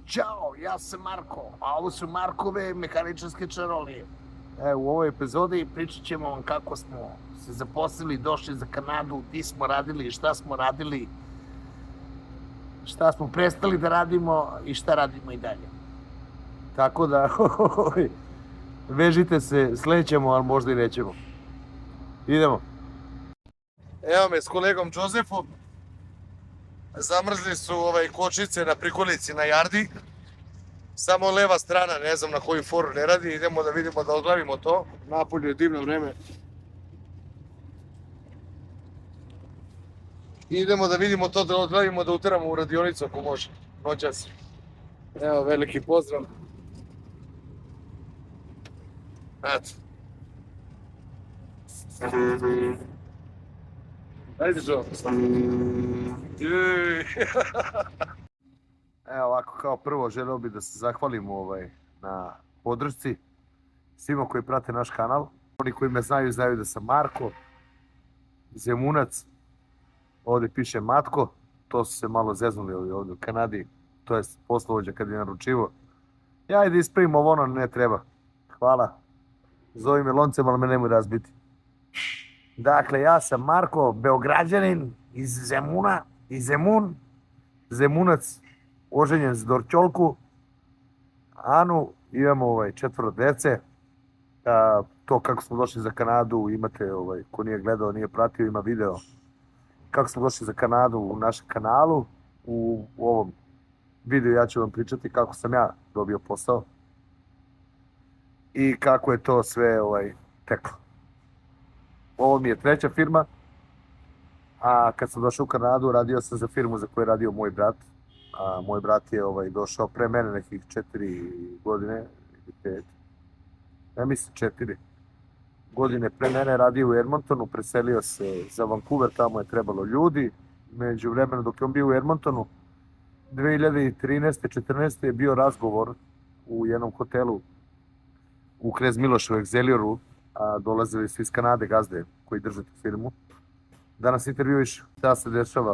Ćao, ja sam Marko, a ovo su Markove mehaničarske čarolije. U ovoj epizodi pričat ćemo vam kako smo se zaposlili, došli za Kanadu, gdje smo radili, šta smo radili, šta smo prestali da radimo i šta radimo i dalje. Tako da, vežite se, slećemo, ali možda i nećemo. Idemo. Evo me s kolegom Josefom. Zamrzli su kočnice na prikolici na jardi. Samo leva strana, ne znam na koju foru ne radi. Idemo da vidimo, da odglavimo to. Napolju je divno vreme. Idemo da vidimo to, da odglavimo, da uteramo u radionicu ako može. Noćas. Evo, veliki pozdrav. Eto. Ajde, Joe. Evo ovako, kao prvo želeo bih da se zahvalim na podršci svima koji prate naš kanal. Oni koji me znaju, znaju da sam Marko, Zemunac, ovdje piše Matko, to su se malo zeznuli ovdje u Kanadi, to je poslovođa kad je naručivo. Ja da ispravim ovo, ono ne treba. Hvala. Zovi me loncem, ali me nemoj razbiti. Dakle, ja sam Marko, Beograđanin iz Zemuna, Zemunac, oženjen s Dorčolku, Anu, imamo 4 dece. To kako smo došli za Kanadu, imate, ko nije gledao, nije pratio, ima video kako smo došli za Kanadu u našem kanalu. U ovom videu ja ću vam pričati kako sam ja dobio posao i kako je to sve teklo. Ovo mi je 3. firma, a kad sam došao u Kanadu radio sam za firmu za koju je radio moj brat. Moj brat je došao pre mene nekih 4 godine, ili 5, ja mislim 4 godine pre mene, radio u Edmontonu, preselio se za Vancouver, tamo je trebalo ljudi. Među vremenu dok je on bio u Edmontonu, 2013. 14. je bio razgovor u jednom hotelu u Knez Miloševu Egzelioru, a dolazili su iz Kanade gazde koji drže tu firmu, da nas intervjuiš. Šta se dešava,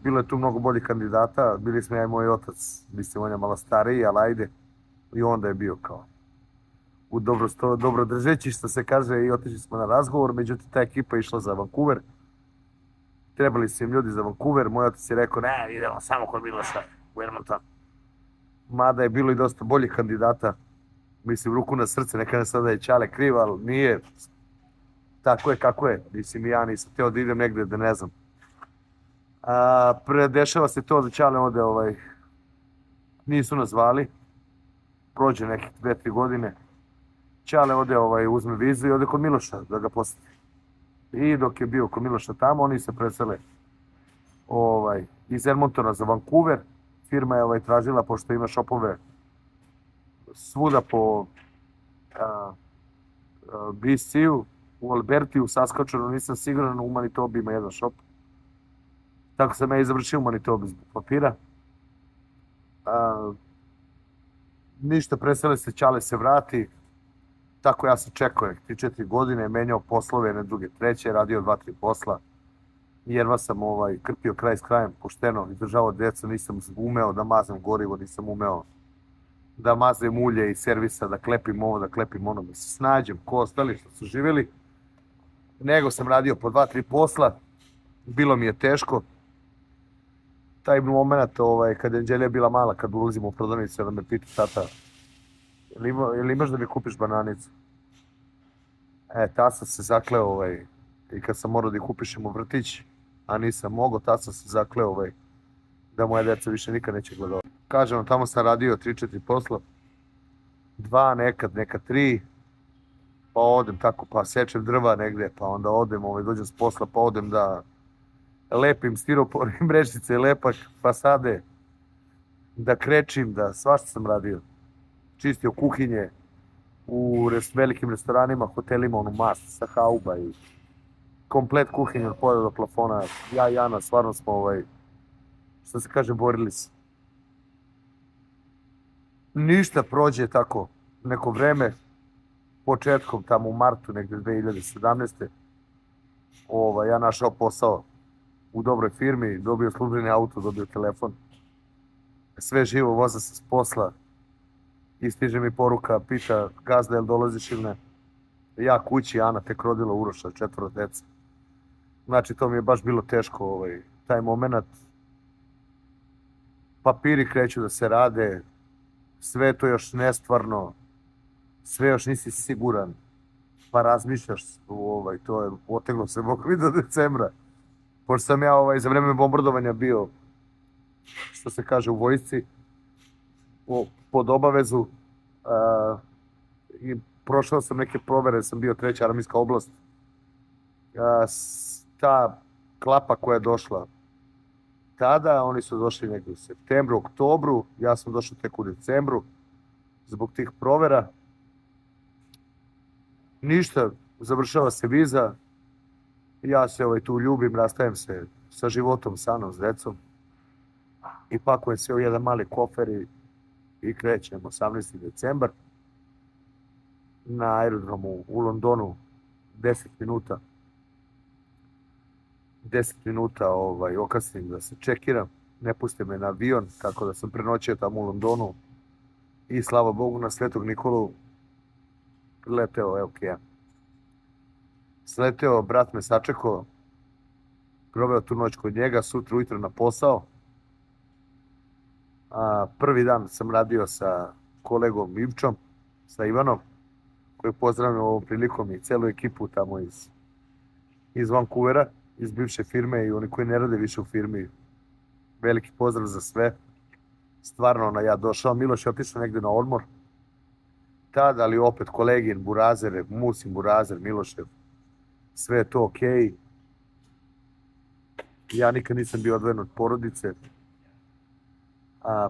bilo je tu mnogo boljih kandidata, bili smo ja i moj otac, mislim on je malo stariji, ali ajde, i onda je bio kao u dobro držeći, što se kaže, i otišli smo na razgovor. Međutim, ta ekipa je išla za Vancouver, trebali su im ljudi za Vancouver, moj otac je rekao, ne, idemo samo kod Miloša u Edmonton. Mada je bilo i dosta boljih kandidata, mislim, ruku na srce, neka ne sada je Ćale kriv, ali nije, tako je kako je, mislim, ja nisam htio da idem negde da ne znam. Predešava se to da Ćale ode, nisu nas zvali, prođe nekih 2-3 godine, Ćale ode, uzme vizu i ode kod Miloša da ga posjeti. I dok je bio kod Miloša tamo, oni se presele iz Edmontona za Vancouver. Firma je tražila, pošto ima šopove svuda po BC-u, u Alberti, u Saskatchewanu, nisam siguran, u Manitobi ima jedan šop. Tako sam ja i završio u Manitobi zbog papira. Ništa, presele se, Ćale se vrati. Tako ja sam čekao 3-4 godine, menjao poslove, jedne, druge, treće, radio 2-3 posla. Jedva sam krpio kraj s krajem, pošteno, izdržavao decu, nisam umeo da mazem gorivo, nisam umeo da mazem ulje i servisa, da klepim ovo, da klepim ono, da se snađem, ko ostali što su živjeli. Nego sam radio po 2-3 posla, bilo mi je teško. Taj moment, kad je Anđelija bila mala, kad ulazimo u prodavnicu, da me pita tata, jel imaš da mi kupiš bananicu? Tad sam se zakleo, i kad sam morao da ih upišem u vrtić, a nisam mogao, tad sam se zakleo, da moja deca više nikad neće gledati. Kažem, tamo sam radio 3-4 posla, 2 nekad 3, pa odem tako, pa sečem drva negde, pa onda odem, dođem s posla, pa odem da lepim stiropor i mrežice, lepak, fasade, da krečim, da svašta sam radio. Čistio kuhinje u velikim restoranima, hotelima, mast sa hauba i komplet kuhinje od poda do plafona. Ja i Ana, stvarno smo, što se kaže, borili se. Ništa, prođe tako neko vreme, početkom tamo u martu, negde 2017. Ja našao posao u dobroj firmi, dobio službeni auto, dobio telefon. sve živo, voza se s posla i stiže mi poruka, pita gazda jel dolaziš ili ne. Ja kući, Ana tek rodila Uroša, 4 dece. Znači to mi je baš bilo teško, taj moment. Papiri kreću da se rade, sve je to još nestvarno, sve još nisi siguran, pa razmišljaš, to je oteglo se Bog mi do decembra. Pošto sam ja za vreme bombardovanja bio, što se kaže, u vojsci, pod obavezu, i prošao sam neke provere, sam bio 3. armijska oblast. Ta klapa koja je došla tada, oni su došli negdje u septembru, oktobru, ja sam došao tek u decembru, zbog tih provera. Ništa, završava se viza, ja se tu ljubim, rastajem se sa životom, sa Anom, s decom i pakujem sve u jedan mali kofer i krećem 18. decembar na aerodromu u Londonu 10 minuta. 10 minuta okasnim da se čekiram, ne puste me na avion, tako da sam prenoćio tamo u Londonu i slava Bogu na Svetog Nikolu prileteo, evo Kejan. Sleteo, brat me sačekao, proveo tu noć kod njega, sutra ujutro na posao. Prvi dan sam radio sa kolegom Ivčom, sa Ivanom, koji pozdravljam ovom prilikom i celu ekipu tamo iz Vancouvera, iz bivše firme i oni koji ne rade više u firmi. Veliki pozdrav za sve. Stvarno, ja došao, Miloš je otišao negde na odmor. Tad, ali opet kolegin, Burazer, Musim Burazer, Milošev, sve je to okej. Ja nikad nisam bio odvojen od porodice.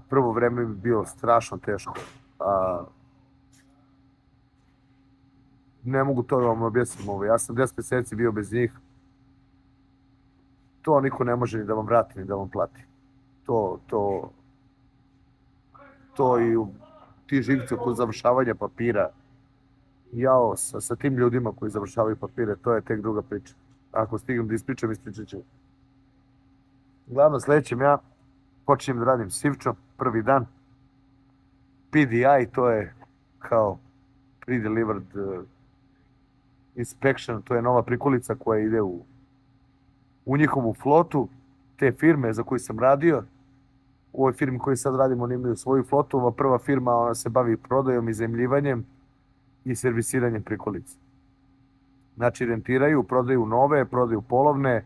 Prvo vreme mi bilo strašno teško. Ne mogu to da vam objasnim. Ja sam 10 meseci bio bez njih. To niko ne može ni da vam vrati, ni da vam plati. To i ti živci oko završavanja papira. Jao, sa tim ljudima koji završavaju papire, to je tek druga priča. Ako stignem da ispričam, ispričat ću. Glavno, sledećem ja počinjem da radim s Ivčom, prvi dan. PDI, to je kao pre-delivered inspection, to je nova prikolica koja ide u njihovu flotu, te firme za koju sam radio. U ovoj firmi koju sad radim, oni imaju svoju flotu. Ova prva firma, ona se bavi prodajom, izemljivanjem i servisiranjem prikolica. Znači, rentiraju, prodaju nove, prodaju polovne,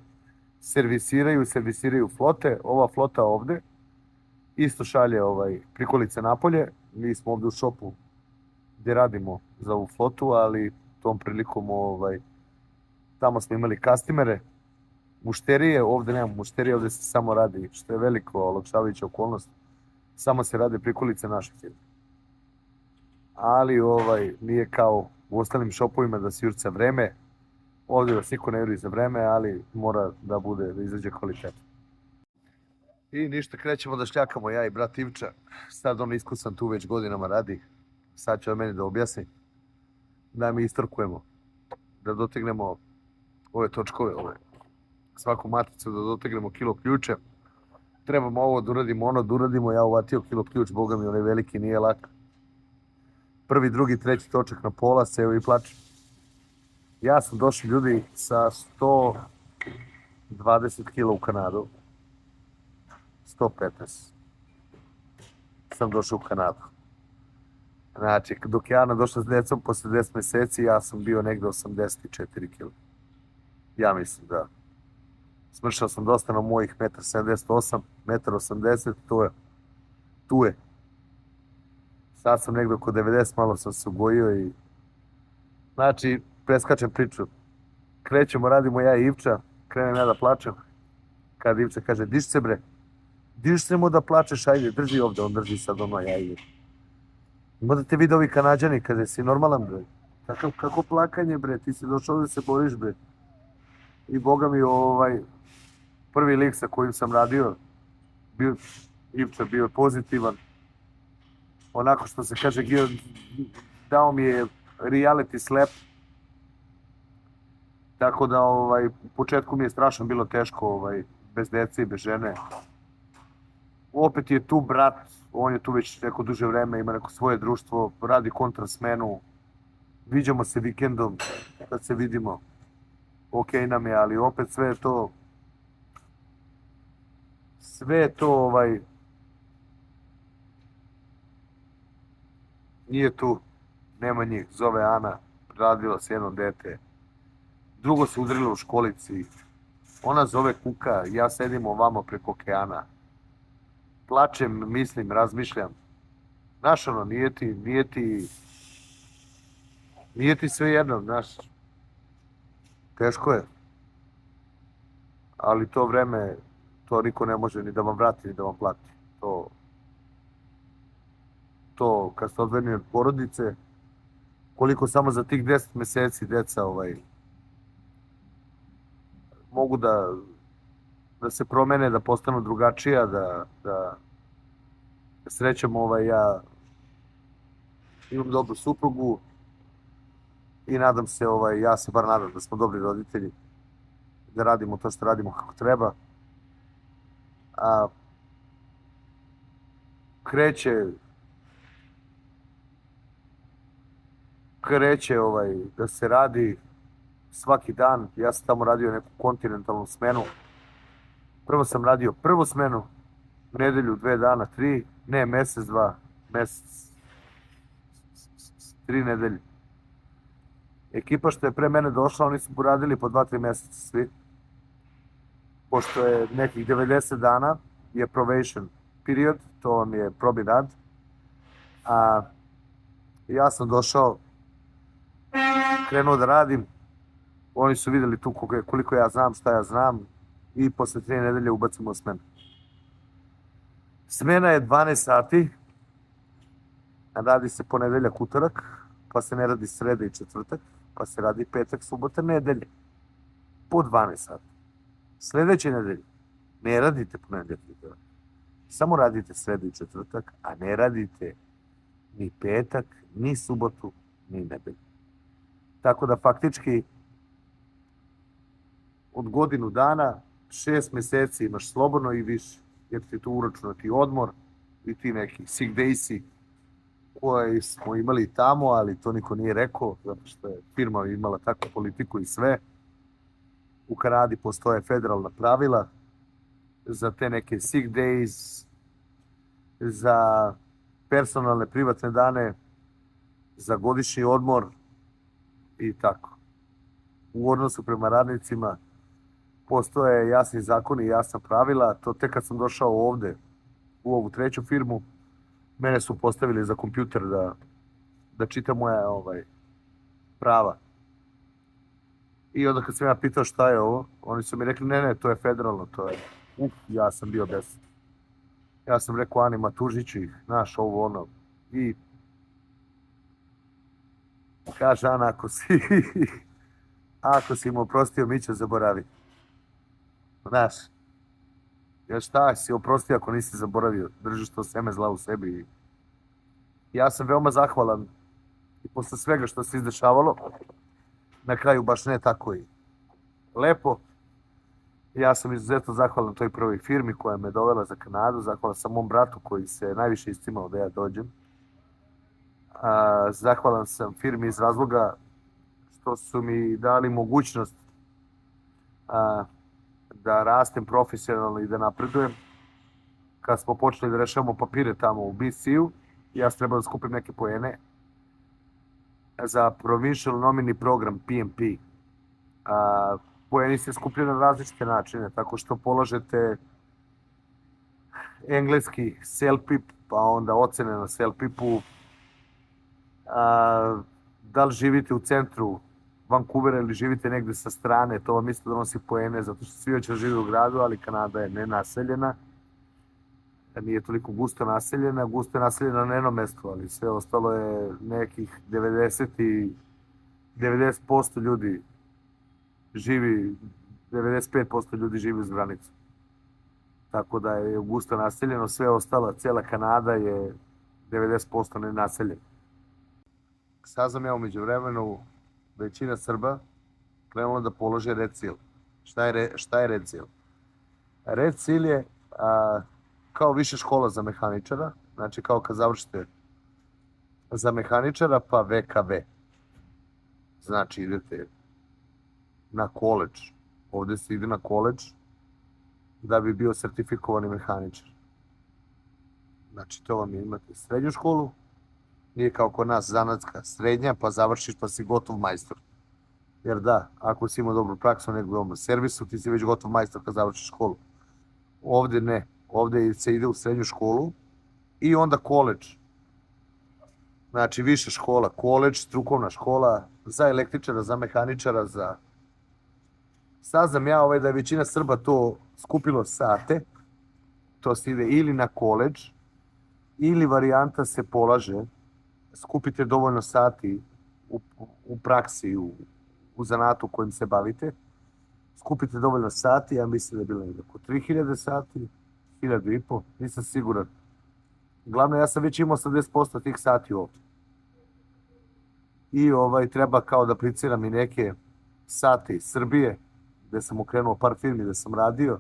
servisiraju flote. Ova flota ovde isto šalje prikolice napolje. Mi smo ovde u šopu gde radimo za ovu flotu, ali tom prilikom tamo smo imali kastimere, mušterije, ovde nemamo mušterije, ovde se samo radi, što je veliko olakšavajuća okolnost, samo se rade prikolice naše firme. Ali nije kao u ostalim šopovima da se jurca vreme, ovde vas niko ne juri za vreme, ali mora da izađe kvalitet. I ništa, krećemo da šljakamo, ja i brat Ivča, sad on iskusan tu već godinama radi, sad će on meni da objasni, da mi istorkujemo, da dotegnemo ove točkove, svaku maticu, da dotegnemo kilo ključe. Trebamo ovo da uradimo, ono da uradimo, ja uvatio kilo ključ, boga mi, onaj veliki nije lak. Prvi, drugi, treći točak na pola, seo i plačem. Ja sam došao, ljudi, sa 120 kila u Kanadu. 115 sam došao u Kanadu. Znači, dok je Ana došla s decom, posle 10 meseci, ja sam bio negde 84 kila. Ja mislim da. Smršao sam dosta na mojih 1,78 m, 1,80 m, tu je. Sad sam negde oko 90, malo sam se ugojio i... Znači, preskačem priču. Krećemo, radimo ja i Ivča, krenem ja da plačem. Kad Ivča kaže, diš se bre, diš se mu da plačeš, ajde, drži ovde, on drži sad ja idem. Ima da te vide ovi Kanađani, kada si normalan bre. Kako plakanje bre, ti si došao ovde se boriš bre. I boga mi prvi lik sa kojim sam radio, Ivča bio pozitivan. Onako što se kaže, dao mi je reality slap. Tako da u početku mi je strašno bilo teško, bez dece i bez žene. Opet je tu brat, On je tu već neko duže vreme, ima neko svoje društvo, radi kontrasmenu. Viđamo se vikendom kad se vidimo. Ok nam je, ali opet sve je to nije tu, nema njih, zove Ana, radila se jedno dete, drugo se udrilo u školici, ona zove kuka, ja sedim ovamo preko okeana, plačem, mislim, razmišljam, znaš ono, nije ti sve jedno, znaš, teško je, ali to vreme, to niko ne može ni da vam vrati, ni da vam plati, to kad ste odvojeni od porodice, koliko samo za tih 10 meseci deca mogu da se promene, da postanu drugačija, da srećem ja imam dobru suprugu i nadam se, ja se bar nadam da smo dobri roditelji, da radimo to što radimo kako treba. A kreće da se radi svaki dan. Ja sam tamo radio neku kontinentalnu smenu. Prvo sam radio prvu smenu, nedelju, 2 dana, 3, ne, mesec, 2, mesec, 3 nedelje. Ekipa što je pre mene došla, oni su poradili po 2-3 meseca svi. Pošto je nekih 90 dana, je probation period, to vam je probni rad. A ja sam došao, krenuo da radim, oni su vidjeli tu koliko ja znam, šta ja znam i posle 3 nedelje ubacimo smenu. Smena je 12 sati, radi se ponedeljak, utorak, pa se ne radi sreda i četvrtak, pa se radi petak, subota, nedelje. Po 12 sati. Sledeće nedelje ne radite ponedeljak i utorak. Samo radite sredu i četvrtak, a ne radite ni petak, ni subotu, ni nedelju. Tako da faktički od godinu dana 6 meseci imaš slobodno i više, jer ti tu uračunati odmor i ti neki sick daysi koje smo imali tamo, ali to niko nije rekao, zato što je firma imala takvu politiku i sve. U Kanadi postoje federalna pravila za te neke sick days, za personalne privatne dane, za godišnji odmor i tako. U odnosu prema radnicima postoje jasni zakoni i jasna pravila. To tek kad sam došao ovde, u ovu treću firmu, mene su postavili za kompjuter da čita moja prava. I onda kad sam ja pitao šta je ovo, oni su mi rekli ne, to je federalno, to je... ja sam bio besan. Ja sam rekao Anima, tužit ću ih, znaš, ovo ono. I kaže Ana, ako si im oprostio, mi će zaboraviti. Znaš, ja šta si oprostio ako nisi zaboravio, držiš to seme zla u sebi. Ja sam veoma zahvalan i posle svega što se izdešavalo, na kraju baš ne tako i lepo. Ja sam izuzetno zahvalan toj prvoj firmi koja me dovela za Kanadu, zahvalan sam mom bratu koji se najviše iscimao da ja dođem. Zahvalan sam firmi iz razloga što su mi dali mogućnost da rastem profesionalno i da napredujem. Kad smo počeli da rešavamo papire tamo u BC-u, ja sam trebao da skupim neke poene za Provincial Nominee Program, PNP. Poeni se skupljaju na različite načine, tako što polažete engleski CELPIP, pa onda ocene na CELPIP-u. Da li živite u centru Vancouvera ili živite negde sa strane, to vam isto donosi poene, zato što svi hoće da žive u gradu, ali Kanada je nenaseljena. Nije toliko gusto naseljena na jednom mestu, ali sve ostalo je nekih 90% ljudi živi, 95% ljudi živi uz granicu. Tako da je gusto naseljeno, sve ostalo, cijela Kanada je 90% nenaseljena. Saznam ja umeđu vremenu, većina Srba krenula da polože Red Seal. Šta je Red Seal? Red Seal je kao više škola za mehaničara, Znači kao kad završite za mehaničara pa VKV. Znači idete na koledž. Ovde se ide na koledž da bi bio sertifikovani mehaničar. Znači to vam je, imate srednju školu, nije kao kod nas zanatska srednja, pa završiš pa si gotov majstor. Jer da, ako si imao dobru praksu u nekom servisu, ti si već gotov majstor kad završiš školu. Ovde ne, ovde se ide u srednju školu i onda koledž. Znači viša škola, koledž, strukovna škola za električara, za mehaničara, za... Saznam ja da je većina Srba to skupilo sate, to se ide ili na koledž, ili varijanta se polaže, skupite dovoljno sati u praksi, u zanatu kojim se bavite, skupite dovoljno sati, ja mislim da je bilo oko 3000 sati, 1500, nisam siguran. Glavno, ja sam već imao 80% tih sati ovdje. I treba kao da apliciram i neke sate iz Srbije, gde sam okrenuo par firmi gde sam radio.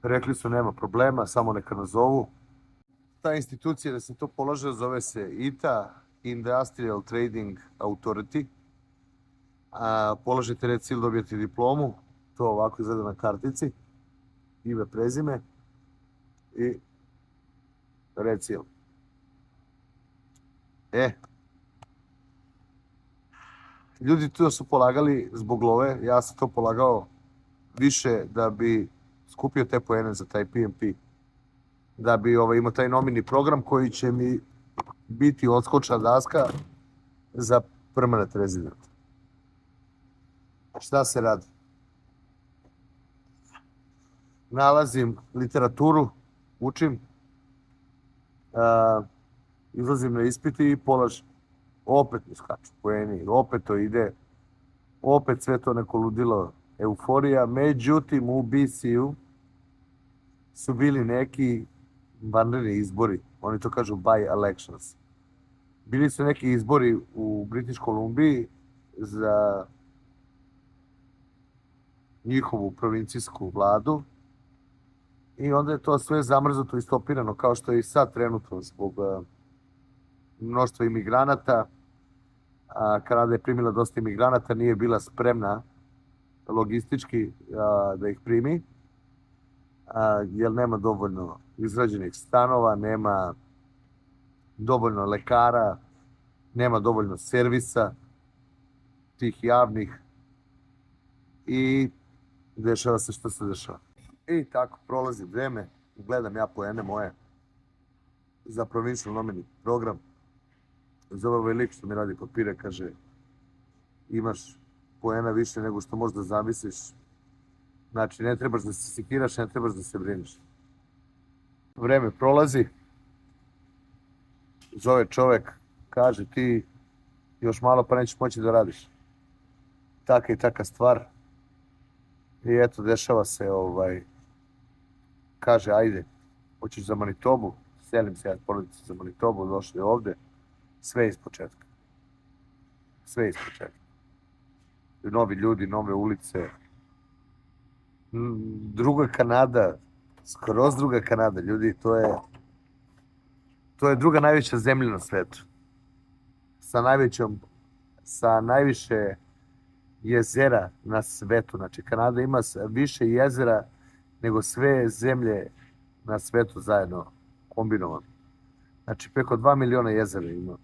Rekli su nema problema, samo neka nazovu. Ta institucija da se to polaže zove se ITA, Industrial Trading Authority. Polažete red cilj, dobijete diplomu, to ovako izgleda na kartici, ime, prezime i red cilj. Ljudi to su polagali zbog love, ja sam to polagao više da bi skupio te poene za taj PMP, da bi imao taj nomini program koji će mi biti odskočna daska za permanent resident. Šta se radi? Nalazim literaturu, učim, izlazim na ispiti i polažem. Opet mi skaču poeni, opet to ide, opet sve to neko ludilo, euforija. Međutim, u BC-u su bili neki vanredni izbori, oni to kažu by elections. Bili su neki izbori u British Kolumbiji za njihovu provincijsku vladu i onda je to sve zamrznuto i stopirano, kao što je i sad trenutno zbog mnoštva imigranata. Kanada je primila dosta imigranata, nije bila spremna logistički da ih primi, jer nema dovoljno izgrađenih stanova, nema dovoljno lekara, nema dovoljno servisa tih javnih i dešava se što se dešava. I tako prolazi vreme, gledam ja poene moje za provincial nomini program. Zove ovaj lik što mi radi papire, kaže imaš poena više nego što možda zamisliš. Znači, ne trebaš da se sekiraš, ne trebaš da se brineš. Vreme prolazi, zove čovek, kaže ti još malo pa nećeš moći da radiš. Taka i taka stvar. I eto, dešava se, kaže, ajde, hoćeš za Manitobu, selim se ja porodice za Manitobu, došli ovde, sve iz početka. Sve iz početka. Novi ljudi, nove ulice, druga Kanada, skroz druga Kanada, ljudi, to je druga najveća zemlja na svetu. Sa najviše jezera na svetu. Znači, Kanada ima više jezera nego sve zemlje na svetu zajedno kombinovano. Znači, preko 2 miliona jezera ima.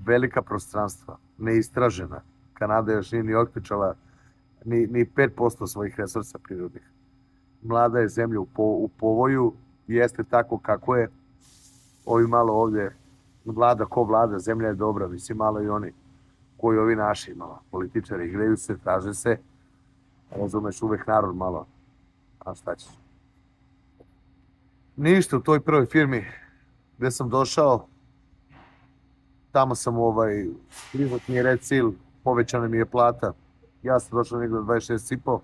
Velika prostranstva, neistražena. Kanada još nije ni otključala ni 5% svojih resursa prirodnih. Mlada je zemlja u povoju, jeste tako kako je. Ovi malo ovdje vlada ko vlada, zemlja je dobra, mislim malo i oni koji ovi naši malo političari igraju se, traže se, razumeš, uvek narod malo, a šta ćeš. Ništa, u toj prvoj firmi gde sam došao, tamo sam privat mi je red cilj, povećana mi je plata, ja sam došao negdje na 26,5.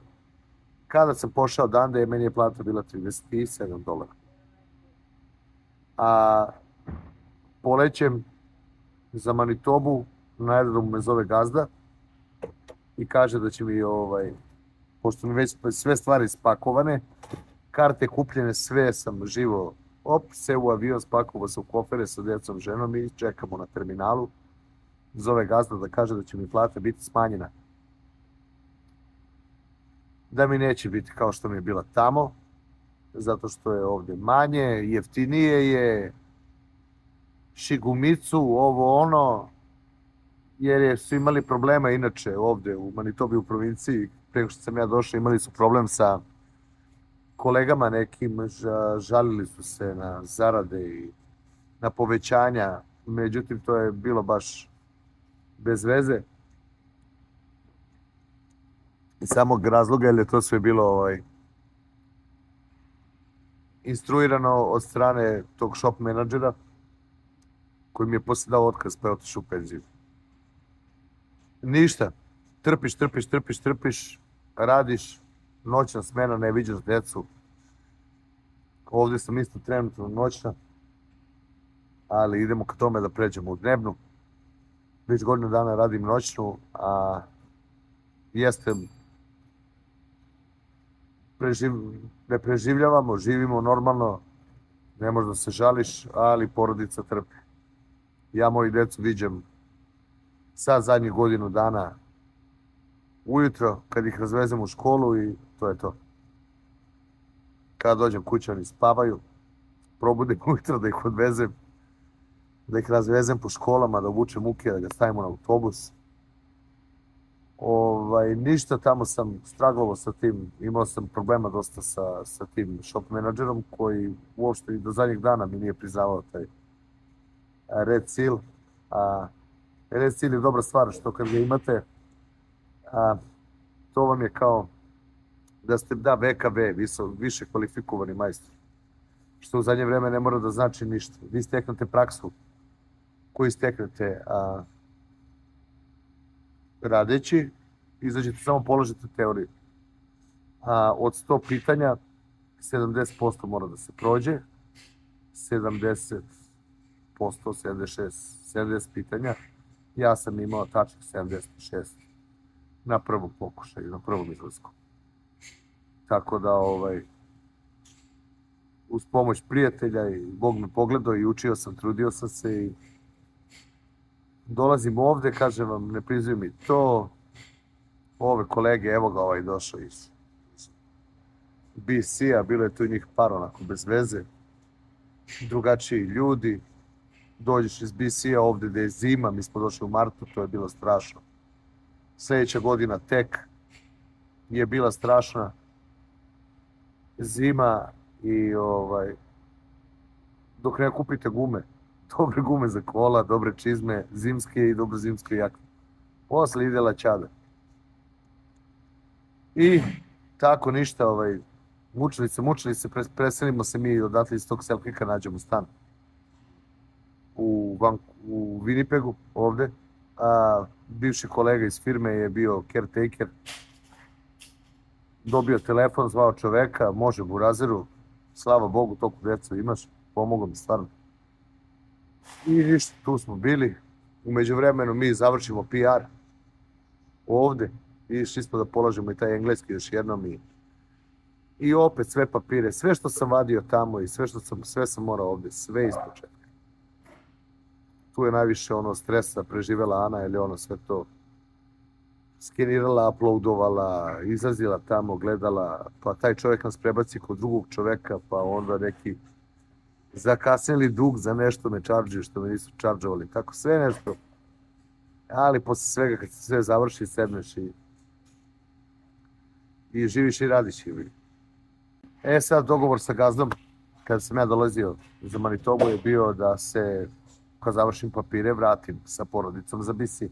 Kada sam pošao odande, meni je plata bila $37. A polećem za Manitobu, na aerodromu me zove gazda i kaže da će mi, pošto mi već sve stvari spakovane, karte kupljene, sve sam živo se u avion, spakovao se u kofere sa djecom, ženom i čekamo na terminalu. Zove gazda da kaže da će mi plata biti smanjena. Da mi neće biti kao što mi je bila tamo, zato što je ovde manje, jeftinije je, šigumicu, ovo ono, jer su imali problema inače ovde u Manitobi u provinciji, preko što sam ja došao, imali su problem sa kolegama nekim, žalili su se na zarade i na povećanja, međutim to je bilo baš bez veze. Iz samog razloga, jer je to sve bilo instruirano od strane tog shop menadžera, koji mi je posle dao otkaz pa je otišao u penziju. Ništa, trpiš, radiš, noćna smena, ne viđaš decu. Ovde sam isto trenutno noćna, ali idemo ka tome da pređemo u dnevnu. Već godinu dana radim noćnu, a jeste, ne preživljavamo, živimo normalno, ne možeš da se žališ, ali porodica trpi. Ja moju decu viđam sad zadnjih godinu dana ujutro, kad ih razvezem u školu i to je to. Kada dođem kući, oni spavaju, probudim ujutro da ih odvezem, da ih razvezem po školama, da obučem Uke, da ga stavimo na autobus. Ništa, tamo sam straglovao sa tim, imao sam problema dosta sa tim shop menadžerom koji uopšte i do zadnjeg dana mi nije priznavao taj Red Seal. Red Seal je dobra stvar što kad ga imate, to vam je kao da ste VKV, više kvalifikovani majstor. Što u zadnje vreme ne mora da znači ništa. Vi steknete praksu koju steknete radeći, izađete, samo položite teoriju. Od 100 pitanja, 70% mora da se prođe, 70%, 76, 70 pitanja. Ja sam imao tačnih 76 na prvom pokušaju, na prvom izlasku. Tako da, uz pomoć prijatelja i Bog me pogledao i učio sam, trudio sam se i dolazim ovde, kažem vam, ne prizujem mi to. Ove kolege, evo ga došao iz BC-a, bilo je tu njih par onako bez veze, drugačiji ljudi. Dođeš iz BC-a ovde gde je zima, mi smo došli u martu, to je bilo strašno. Sljedeća godina tek je bila strašna zima i dok ne kupite gume, dobre gume za kola, dobre čizme, zimske i dobro zimske jakne. Posle ide laćada. I tako ništa, mučili se, preselimo se mi odatle iz tog Selkirka, nađemo stan u Winnipegu, ovde. Bivši kolega iz firme je bio caretaker, dobio telefon, zvao čoveka, može burazeru, slava Bogu, toliko deca imaš, pomogao mi stvarno. I ništa, tu smo bili. Umeđu vremenu mi završimo PR ovde i išli smo da položimo i taj engleski još jednom i opet sve papire, sve što sam vadio tamo i sve sam morao ovde, sve iz početka. Tu je najviše stresa preživela Ana, jer je sve to skenirala, uploadovala, izlazila tamo, gledala, pa taj čovjek nas prebaci kod drugog čoveka, pa onda neki zakasnili dug za nešto me čarđuju što me nisu čarđovali, tako sve nešto. Ali posle svega, kad se sve završi, sedneš i živiš i radiš. Sad dogovor sa gazdom, kada sam ja dolazio za Manitobu, je bio da se, kad završim papire, vratim sa porodicom za BC.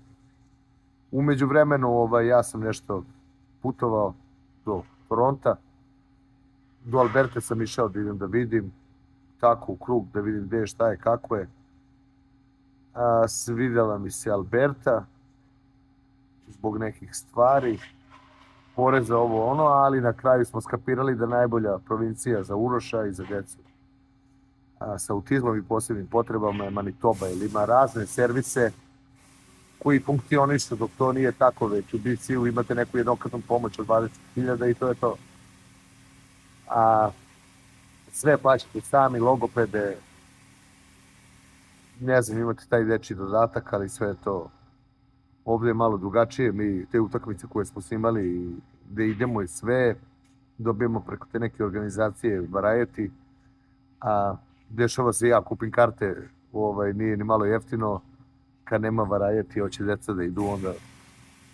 Umeđu vremenu, ja sam nešto putovao do Toronta, do Alberta sam išao da idem da vidim, tako u krug, da vidim gde je, šta je, kako je. Svidela mi se Alberta, zbog nekih stvari, poreza, ovo ono, ali na kraju smo skapirali da najbolja provincija za Uroša i za decu sa autizmom i posebnim potrebama je Manitoba, jer ima razne servise koji funkcionišu, dok to nije tako već. U BC-u imate neku jednokratnu pomoć od 20.000 i to je to. sve plaćate sami, logopede, ne znam, imate taj dečji dodatak, ali sve je to ovdje je malo drugačije. Mi te utakmice koje smo snimali, gde idemo i sve, dobijemo preko te neke organizacije Variety, a dešava se ja kupim karte, nije ni malo jeftino, kad nema Variety, hoće deca da idu, onda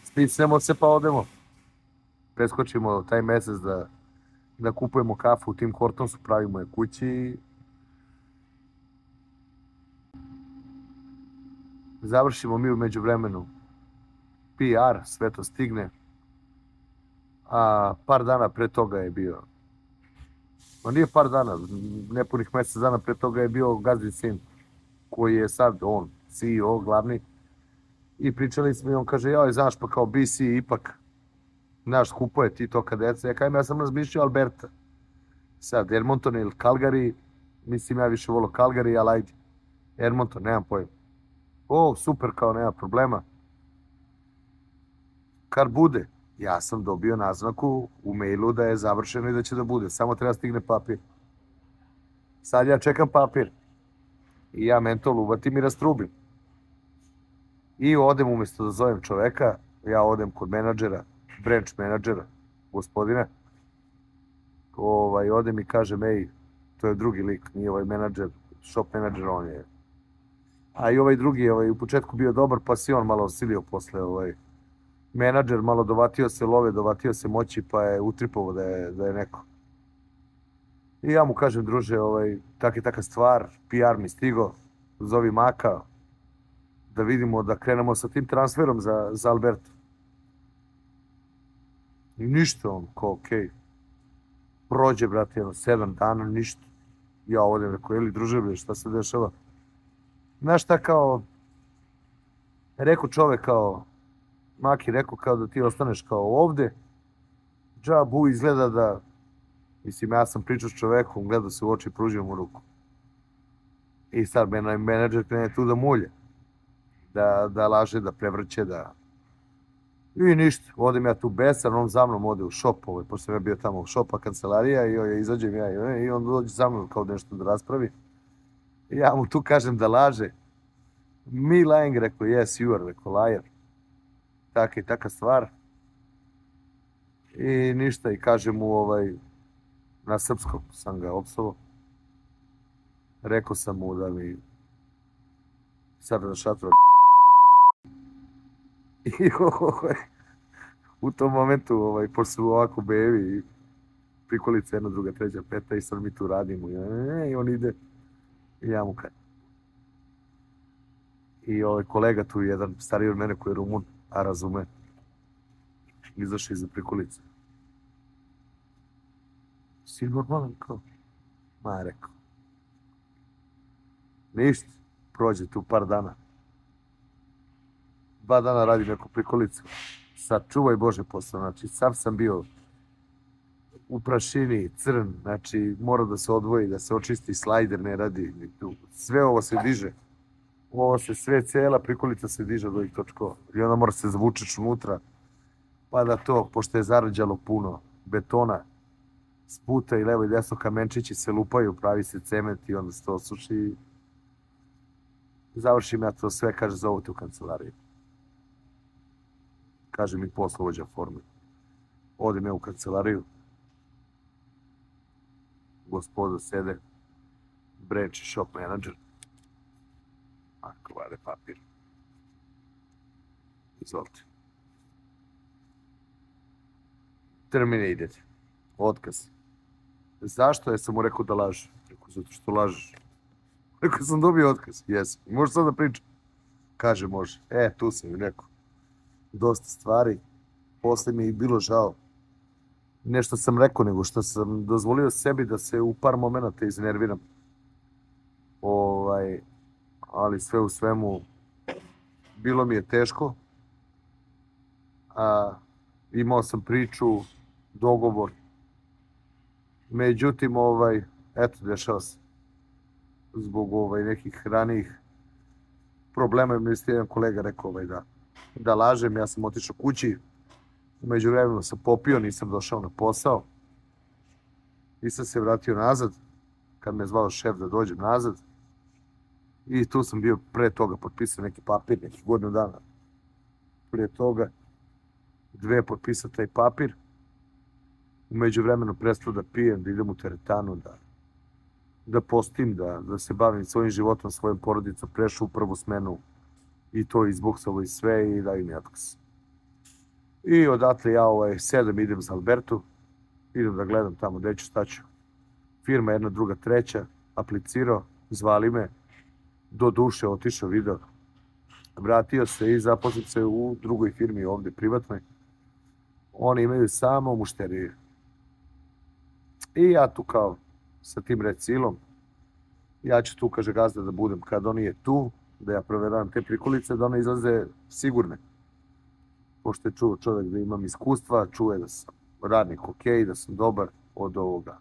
spisnemo se pa odemo. Preskočimo taj mesec da kupujemo kafu u Tim Hortonsu, pravimo je kući. Završimo mi u međuvremenu PR, sve to stigne. A par dana pre toga je bio, no nije par dana, nepunih mjesec dana pre toga je bio Gazdin sin, koji je sad on, CEO, glavni. I pričali smo i on kaže, joj, znaš, pa kao BC ipak, znaš, kupuje ti to kad deca. Ja sam razmišljao Alberta. Sad, Edmonton ili Calgary, mislim ja više volo Calgary, ali ajde. Edmonton, nemam pojma. O, super, kao nema problema. Kad bude, ja sam dobio naznaku u mailu da je završeno i da će da bude. Samo treba stigne papir. Sad ja čekam papir. I ja mentol uvatim i rastrubim. I odem umjesto da zovem čoveka, ja odem kod menadžera, branch menadžera, gospodine. Odem i kažem, ej, to je drugi lik, nije ovaj menadžer, shop menadžer, on je. A i ovaj drugi, u početku bio dobar, pa si on malo osilio posle, menadžer, malo dovatio se love, dovatio se moći, pa je utripovo da je neko. I ja mu kažem, druže, tak i taka stvar, PR mi stigo, zovi Maka, da vidimo, da krenemo sa tim transferom za Alberta. I ništa, on, kao okej. Prođe, brate, 7 dana, ništa. Ja odem, rekao, jeli, druže, šta se dešava? Znaš šta, kao, rekao čovek, kao, Maki rekao kao da ti ostaneš kao ovde, džabu izgleda da, mislim, ja sam pričao s čovekom, gledao se u oči, pružio mu ruku. I sad menadžer krene tu da mulje, da laže, da prevrće, da... I ništa, odem ja tu besan, on za mnom ode u šop, pošto sam ja bio tamo u šopa, kancelarija, i izađem ja i on dođe za mnom kao nešto da raspravi. I ja mu tu kažem da laže. Me lying, rekao, yes, you are, rekao, liar. Taka i taka stvar. I ništa, i kažem mu, na srpskom sam ga opsovao. Rekao sam mu da mi sada na šatru i u tom momentu, pošto su ovako bevi, prikolica, jedna, druga, treća, peta, i sad mi tu radimo. I on ide, i ja mu kažem. I kolega tu, jedan stariji od mene koji je Rumun, a razume, izašao iza prikolice. Si normalan, kao? Ma, rekao. Ništa, prođe tu par dana. 2 dana radim neku prikolicu. Sad, čuvaj Bože posao, znači, sam sam bio u prašini, crn, znači, mora da se odvoji, da se očisti, slajder ne radi, sve ovo se diže. Ovo se sve, cela prikolica se diže od ovih točkova. I onda mora se zavučeš unutra, pa da to, pošto je zarađalo puno betona, s puta i levo i desno kamenčići se lupaju, pravi se cement i onda se to osuši. Završim ja to sve, kaže, zovu te u kancelariju. Kaže mi poslovođa forme. Odem ja u kancelariju. Gospodo sede, branch shop manager. Ako vade papir. Izvolite. Terminated. Otkaz. Zašto? Ja sam mu rekao da laže. Rekao, zato što lažeš. Rekao, sam dobio otkaz. Jesam. Možeš sad da pričam? Kaže, može. Tu sam mi rekao. Dosta stvari. Posle mi je bilo žao. Nešto sam rekao, nego što sam dozvolio sebi da se u par momenata iznerviram. Ali sve u svemu, bilo mi je teško. Imao sam priču, dogovor. Međutim, eto, dešava se. Zbog nekih ranijih problema, mi je jedan kolega rekao da lažem, ja sam otišao kući. U međuvremenu sam popio, nisam došao na posao. Nisam se vratio nazad. kad me je zvao šef da dođem nazad. I tu sam bio pre toga potpisao neki papir, neki godinu dana. Prije toga 2 potpisao taj papir. U međuvremenu prestao da pijem, da idem u teretanu, da postim, da se bavim svojim životom, svojom porodicom, prešao u prvu smenu i to izboksalo i sve i daju mi otkaz. I odatle ja sedam, idem za Albertu, idem da gledam tamo gde ću, šta ću. Firma jedna, druga, treća, aplicirao, zvali me, do duše otišao, video, vratio se i zaposlio se u drugoj firmi ovde, privatnoj. Oni imaju samo mušterije. I ja tu kao sa tim recilom, ja ću tu, kaže gazda, da budem kad on je tu, da ja proveravam te prikolice, da one izlaze sigurne. Pošto je čuo čovjek da imam iskustva, čuje da sam radnik ok, da sam dobar od ovoga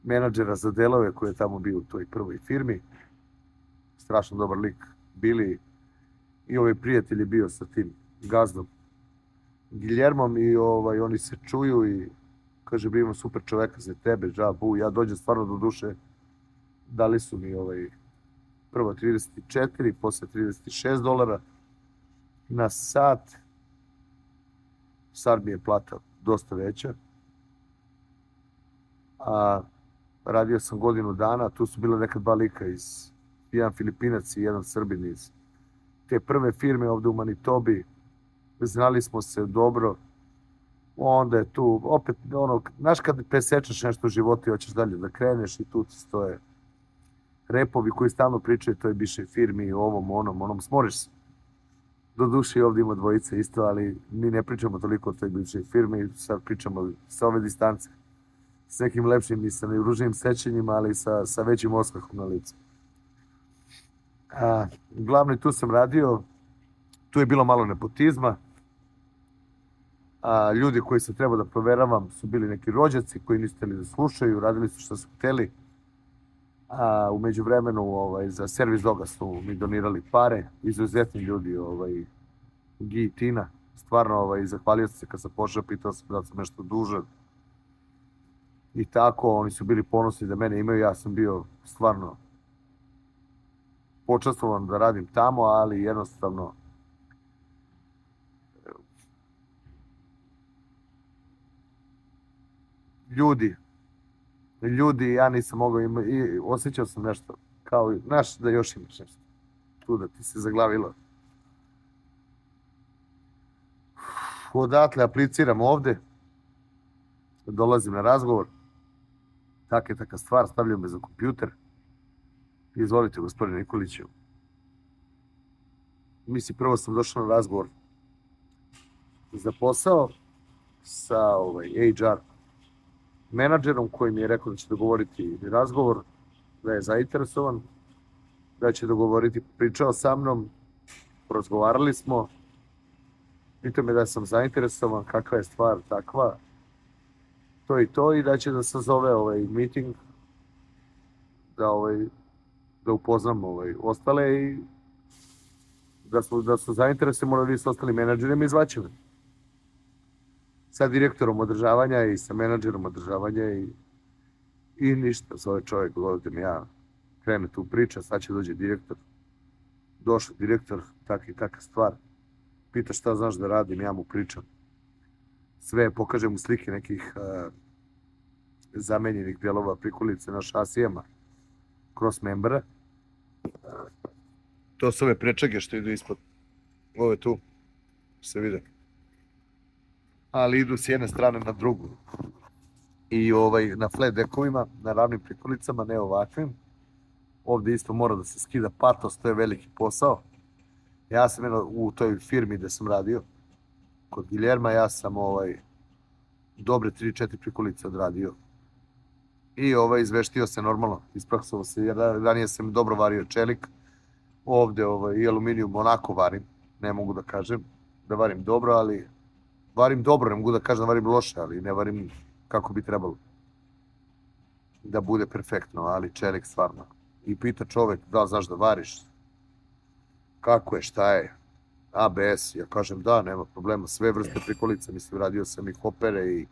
menadžera za delove koji je tamo bio u toj prvoj firmi. Strašno dobar lik bili i ovaj prijatelj je bio sa tim gazdom Giljermom i oni se čuju i kaže, imam super čoveka za tebe, džabu, ja dođem stvarno do duše, dali su mi prvo 34, posle $36 na sat. Sad mi je plata dosta veća. A radio sam godinu dana, tu su bila neka 2 lika, jedan Filipinac i jedan Srbin iz te prve firme ovde u Manitobi. Znali smo se dobro. Onda je tu, opet, znaš kad presečeš nešto u životu i hoćeš dalje da kreneš i tu ti stoje repovi koji stalno pričaju toj bivšoj firmi, onom, smoriš se. Doduše i ovdje ima dvojica isto, ali mi ne pričamo toliko o toj bivšoj firmi, sad pričamo sa ove distance. S nekim lepšim i sa najružnijim sećanjima, ali sa većim osmehom na licu. Glavno i tu sam radio, tu je bilo malo nepotizma. Ljudi koji sam trebao da proveravam su bili neki rođaci koji nisu hteli da slušaju, radili su što su hteli. U međuvremenu za servis doga su mi donirali pare, izuzetni ljudi, Gi i Tina. Stvarno, zahvalio sam se kad sam pošao, pitao sam da sam nešto dužan. I tako, oni su bili ponosni da mene imaju, ja sam bio stvarno počastvovan da radim tamo, ali jednostavno ljudi, ja nisam mogao imati, i osjećao sam nešto, kao, znaš, da još imaš nešto, tu da ti se zaglavilo. Odatle apliciram ovde, dolazim na razgovor, taka stvar, stavljam me za kompjuter, izvolite, gospodine Nikoliću. Mislim, prvo sam došao na razgovor za posao sa HR menadžerom koji mi je rekao da će dogovoriti razgovor, da je zainteresovan, da će dogovoriti, pričao sa mnom, porazgovarali smo, pitao me da sam zainteresovan, kakva je stvar takva, to i to, i da će da sazove meeting, da upoznam ostale i da su zainteresovani, morali s ostalim menadžerima i zvaće me. Sa direktorom održavanja i sa menadžerom održavanja i ništa, zove čovjek, govorite mi, ja krene tu priča, sad će dođe direktor. Došao direktor, taka i taka stvar, pita šta znaš da radim, ja mu pričam. Sve, pokažem mu slike nekih zamenjenih delova prikolice na šasijama, cross membera. To su ove prečage što idu ispod, ove tu, se vide. Ali idu s jedne strane na drugu. I na flat dekovima, na ravnim prikolicama, ne ovakvim. Ovde isto mora da se skida patos, to je veliki posao. Ja sam u toj firmi gde sam radio, kod Giljerma, ja sam dobre 3-4 prikolice odradio. I izveštio se normalno, ispraksovao se, jer ranije sam dobro vario čelik. Ovde i aluminijum onako varim, ne mogu da kažem da varim dobro, ali varim dobro, ne mogu da kažem da varim loše, ali ne varim kako bi trebalo. Da bude perfektno, ali čelik stvarno. I pita čovek, da, znaš da variš? Kako je, šta je? ABS, ja kažem da, nema problema, sve vrste prikolica, mislim, radio sam i hopere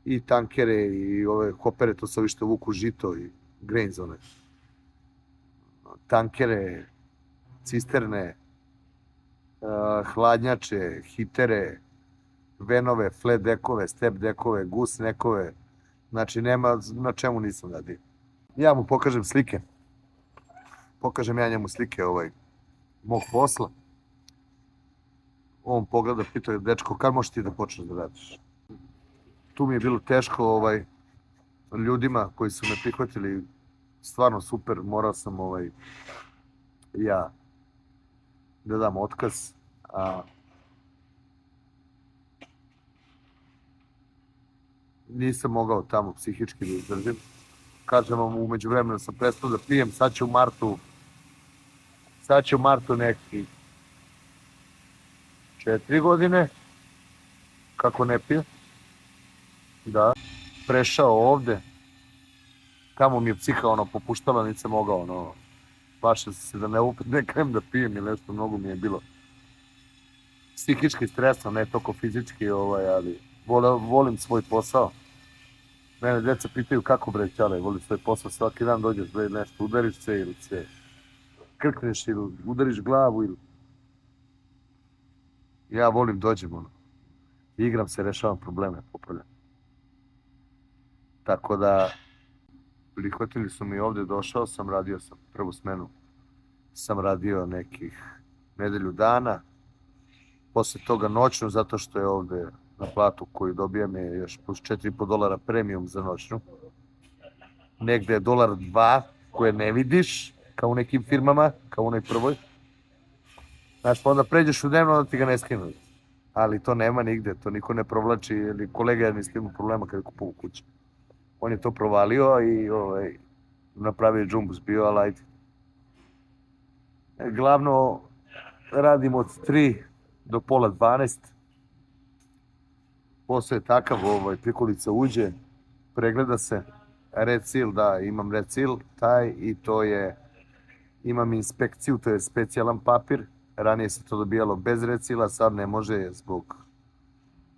i tankere i ove hopere, to su ovi što vuku žito i grains one. Tankere, cisterne, hladnjače, hitere, venove, flat dekove, step dekove, gus nekove. Znači nema na čemu nisam radio. Ja mu pokažem slike. Pokažem ja njemu slike mog posla. On pogleda, pita, dečko, kad možeš ti da počneš da radiš? Tu mi je bilo teško ljudima koji su me prihvatili, stvarno super, morao sam ja da dam otkaz, a nisam mogao tamo psihički da izdržim. Kažem vam, umeđu vremena sam prestao da pijem, sad će u martu neki 4 godine, kako ne pijem, da, prešao ovde, tamo mi je psiha popuštala, nisam mogao, plašio sam se da ne krenem da pijem ili nešto, mnogo mi je bilo psihički stresno, ne toliko fizički, ali volim svoj posao. Mene deca pitaju kako bre ćale, volim svoj posao, svaki dan dođeš bre nešto, udariš se ili se krkneš ili udariš glavu ili... Ja volim dođem, igram se, rešavam probleme, popravljam. Tako da, prihvatili su mi ovde, došao sam, radio sam prvu smenu, sam radio nekih nedelju dana, posle toga noćnu, zato što je ovde na platu koju dobijam je još plus $4,5 premium za noćnu. Negde je $1,2 koje ne vidiš, kao u nekim firmama, kao u onoj prvoj. Znaš, pa onda pređeš u dnevno, onda ti ga ne skinu. Ali to nema nigde, to niko ne provlači, ili kolega ja nisam imao problema kada je kupovao kuću. On je to provalio i napravio džumbus bio, ali ajde. Glavno radim od 3 do pola 12. Posao je takav, prikolica uđe, pregleda se, red seal, da, imam red seal, taj i to je, imam inspekciju, to je specijalan papir, ranije se to dobijalo bez red seala, sad ne može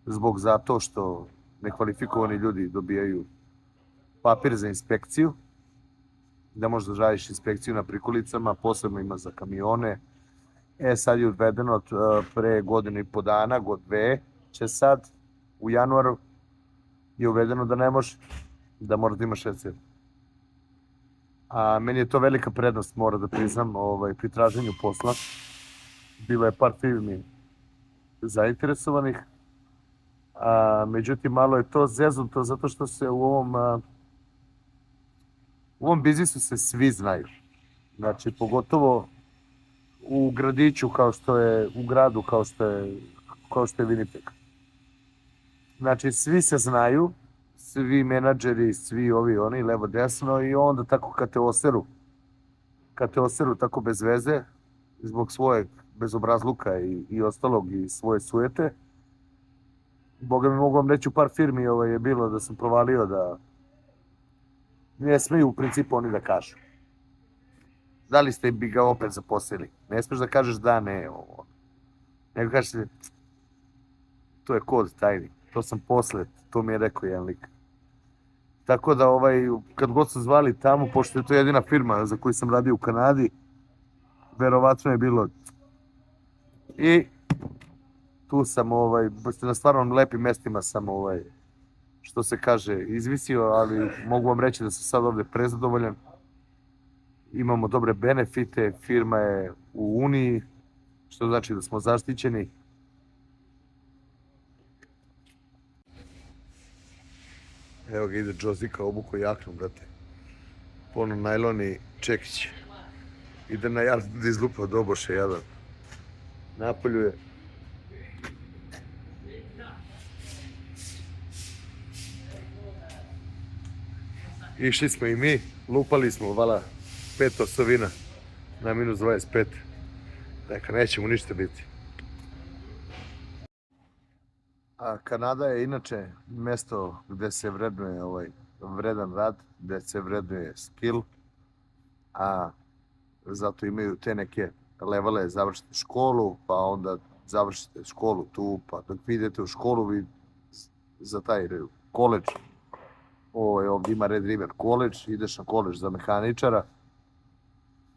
zbog zato što nekvalifikovani ljudi dobijaju papir za inspekciju, da možeš da radiš inspekciju na prikolicama, posebno ima za kamione. Sad je uvedeno od pre 1,5 dana, dve će sad, u januaru je uvedeno da ne može, da mora da imaš red seal. A meni je to velika prednost, mora da priznam, pri traženju posla. Bilo je par firmi zainteresovanih, međutim malo je to zeznuto zato što se u ovom biznisu se svi znaju. Znači, pogotovo u gradiću kao što je, u gradu kao što je Winnipeg. Znači, svi se znaju, svi menadžeri, svi ovi, oni, levo, desno, i onda tako kad te oseru tako bez veze, zbog svojeg bezobrazluka i ostalog i svoje sujete, Boga mi mogu vam reći, u par firmi je bilo da sam provalio da ne smeju u principu oni da kažu. Da li ste bi ga opet zaposlili? Ne smeš da kažeš da, ne, nego kažeš se, to je kod tajni, to sam posle, to mi je rekao jedan lik. Tako da kad god su zvali tamo, pošto je to jedina firma za koju sam radio u Kanadi, verovatno je bilo. I tu sam, na stvarno lepim mestima sam, što se kaže, izvisio, ali mogu vam reći da sam sad ovde prezadovoljan. Imamo dobre benefite, firma je u Uniji, što znači da smo zaštićeni. Evo ga ide Džozika, obuko jaknu, brate. Pono najlon i čekić. Ide na jard da izlupa doboše jadan. Napolju je. Išli smo i mi, lupali smo, vala, 5 osovina na -25. Dakle, neće mu ništa biti. A Kanada je inače mesto gde se vrednuje vredan rad, gde se vrednuje skill, a zato imaju te neke levele, završite školu, pa onda završite školu tu, pa dok vi idete u školu, vi za taj koleđ. Ovdje ima Red River koleđ, ideš na koleđ za mehaničara.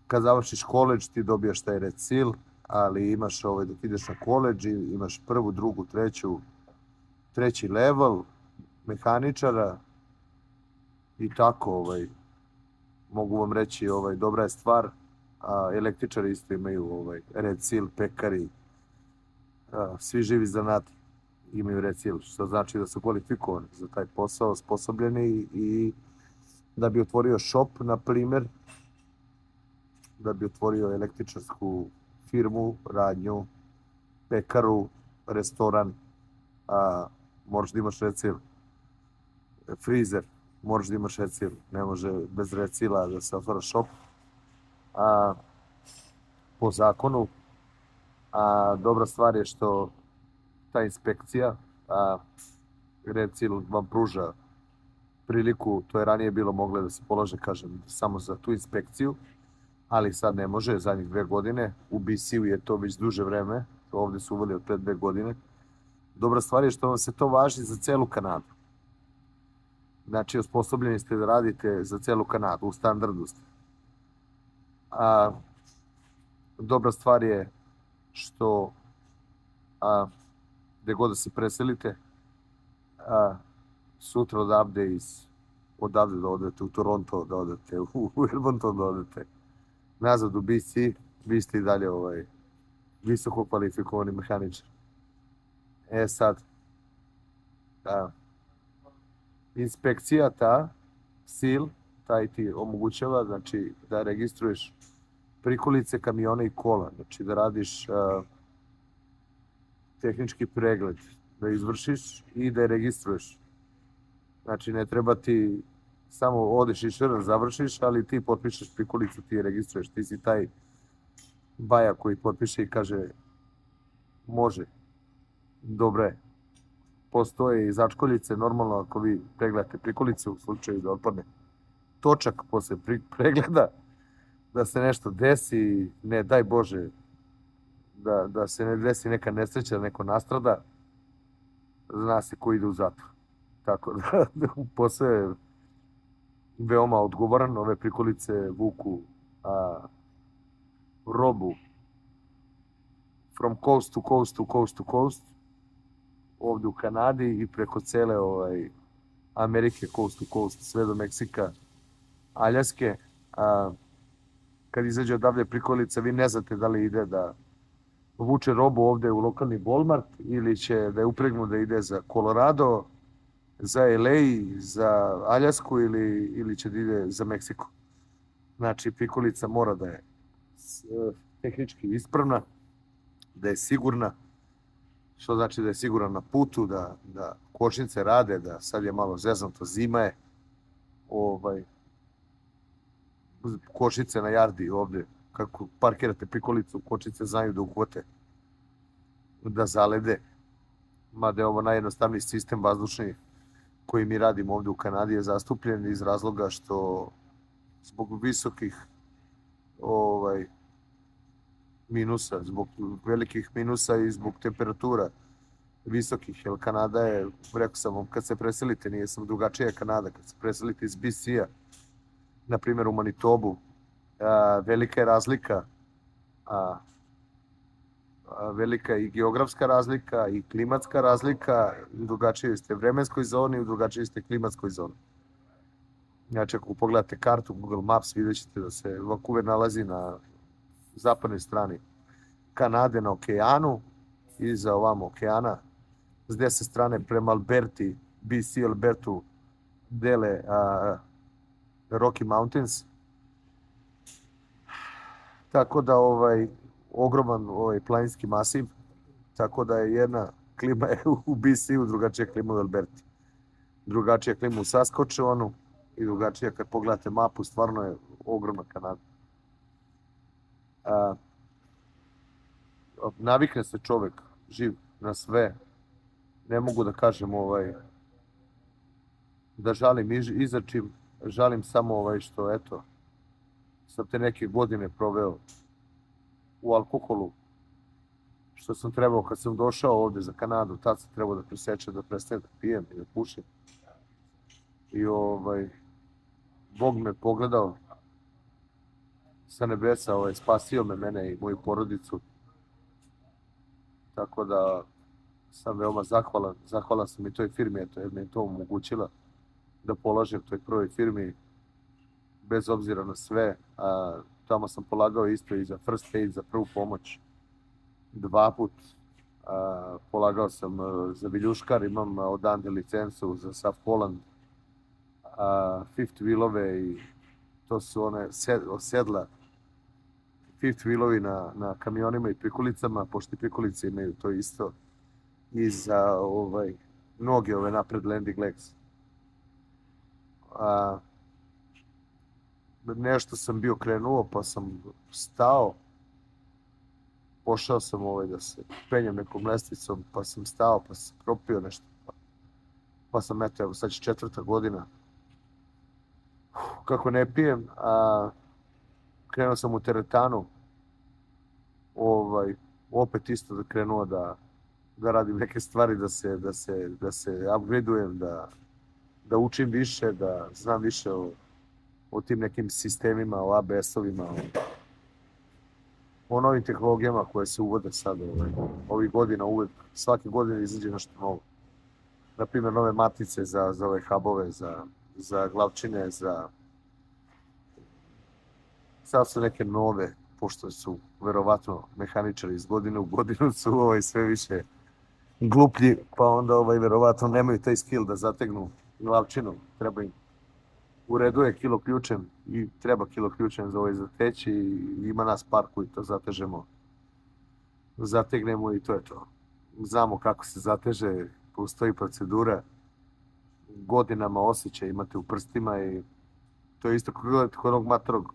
Kad završiš koleđ ti dobijaš taj Red Seal, ali imaš dok ideš na koleđ imaš prvu, drugu, treći level mehaničara i tako mogu vam reći dobra je stvar. Električari isto imaju Red Seal, pekari, svi živi zanati imaju Red Seal, što znači da su kvalifikovani za taj posao, osposobljeni i da bi otvorio shop, na primjer, da bi otvorio električarsku firmu, radnju, pekaru, restoran, moraš da imaš Red Seal. Frizer, moraš da imaš Red Seal, ne može bez Red Seala da se otvara shop. Po zakonu, dobra stvar je što ta inspekcija, Red Seal vam pruža priliku, to je ranije bilo mogle da se polaže, kažem, samo za tu inspekciju, ali sad ne može, zadnjih 2 godine, u BC-u je to već duže vreme, ovdje su uveli od pre 2 godine. Dobra stvar je što vam se to važi za celu Kanadu. Znači, osposobljeni ste da radite za celu Kanadu, u standardu ste. Dobra stvar je što gde god da se preselite, sutra odavde da odete u Toronto, da odete u Edmonton, da odete nazad u BC, vi ste i dalje visoko kvalifikovani mehaničar. Sad, inspekcija ta, SEAL, taj ti omogućava, znači, da registruješ prikolice, kamione i kola, znači da radiš tehnički pregled, da izvršiš i da je registruješ. Znači, ne treba ti samo odeš i završiš, ali ti potpišeš prikolicu, ti je registruješ, ti si taj baja koji potpiše i kaže može, dobro je. Postoje i začkoljice, normalno ako vi pregledate prikolice u slučaju da otpadne točak posle pregleda, da se nešto desi, ne daj Bože, da se ne desi neka nesreća, da neko nastrada, zna se ko ide u zatvor. Tako da posao je veoma odgovoran, ove prikolice vuku robu from coast to coast to coast to coast, ovdje u Kanadi i preko cele Amerike coast to coast, sve do Meksika, Aljaske. Kad izađe odavde prikolica, vi ne znate da li ide da vuče robu ovde u lokalni Walmart ili će da je upregnu da ide za Colorado, za LA, za Aljasku ili će da ide za Meksiko. Znači, prikolica mora da je tehnički ispravna, da je sigurna, što znači da je sigurna na putu, da kočnice rade, da sad je malo zeznuto, zima je, kočnice na jardi ovde, kako parkirate prikolicu, kočnice znaju da uhvate, da zalede, mada je ovo najjednostavniji sistem vazdušni koji mi radimo ovde u Kanadi je zastupljen iz razloga što zbog visokih minusa, zbog velikih minusa i zbog temperatura visokih, jer Kanada je, rekao sam vam, kad se preselite, nije sam drugačija Kanada, kad se preselite iz BC-a, na primjer u Manitobu, velika je razlika, velika i geografska razlika i klimatska razlika, u drugačijoj ste vremenskoj zoni, u drugačijoj ste klimatskoj zoni. Znači, ako pogledate kartu Google Maps, vidjet ćete da se Vancouver nalazi na zapadnoj strani Kanade na okeanu, iza ovamo okeana, s desne strane prema Alberti, BC Albertu dele Rocky Mountains. Tako da ogroman planinski masiv, tako da je jedna klima u BC-u, drugačija klima u Alberti. Drugačija klima u Saskatchewanu i drugačija kad pogledate mapu, stvarno je ogromna Kanada. Navikne se čovek živ na sve. Ne mogu da kažem da žalim izačim, žalim samo što eto, sam te neke godine proveo u alkoholu, što sam trebao kad sam došao ovde za Kanadu, tad sam trebao da presečem, da prestanem da pijem i da pušim. i Bog me pogledao sa nebesa, spasio mene i moju porodicu, tako da sam veoma zahvalan. Zahvalan sam i toj firmi, eto, jer mi je to omogućila da polažem toj prvoj firmi, bez obzira na sve. Tamo sam polagao isto i za first aid, za prvu pomoć, 2 put. Polagao sam za viljuškar, imam odande licencu za South Poland, fifth wheelove i to su one sedla, fifth wheelovi na kamionima i prikolicama, pošto i prikolice imaju to isto, i za noge, ove napred landing legs. Nešto sam bio krenuo, pa sam stao, pošao sam da se penjem nekom lestvicom, pa sam stao, pa sam propio nešto, pa sam eto, evo sad će 4. godina kako ne pijem. Krenuo sam u teretanu, opet isto da krenuo da radim neke stvari, da se upgradeujem, da učim više, da znam više o tim nekim sistemima, o ABS-ovima, o novim tehnologijama koje se uvode sad ovih godina. Uvek, svake godine izađe nešto novo. Naprimjer, nove matice za ove hubove, za glavčine, sad su neke nove, pošto su verovatno mehaničari iz godine u godinu su sve više gluplji, pa onda verovatno nemaju taj skill da zategnu glavčinu. Treba im, u redu je kilo ključem i treba kilo ključem za zateći, i ima nas par koji to zategnemo i to je to. Znamo kako se zateže, postoji procedura, godinama osjećaj imate u prstima i to je isto kod onog matorog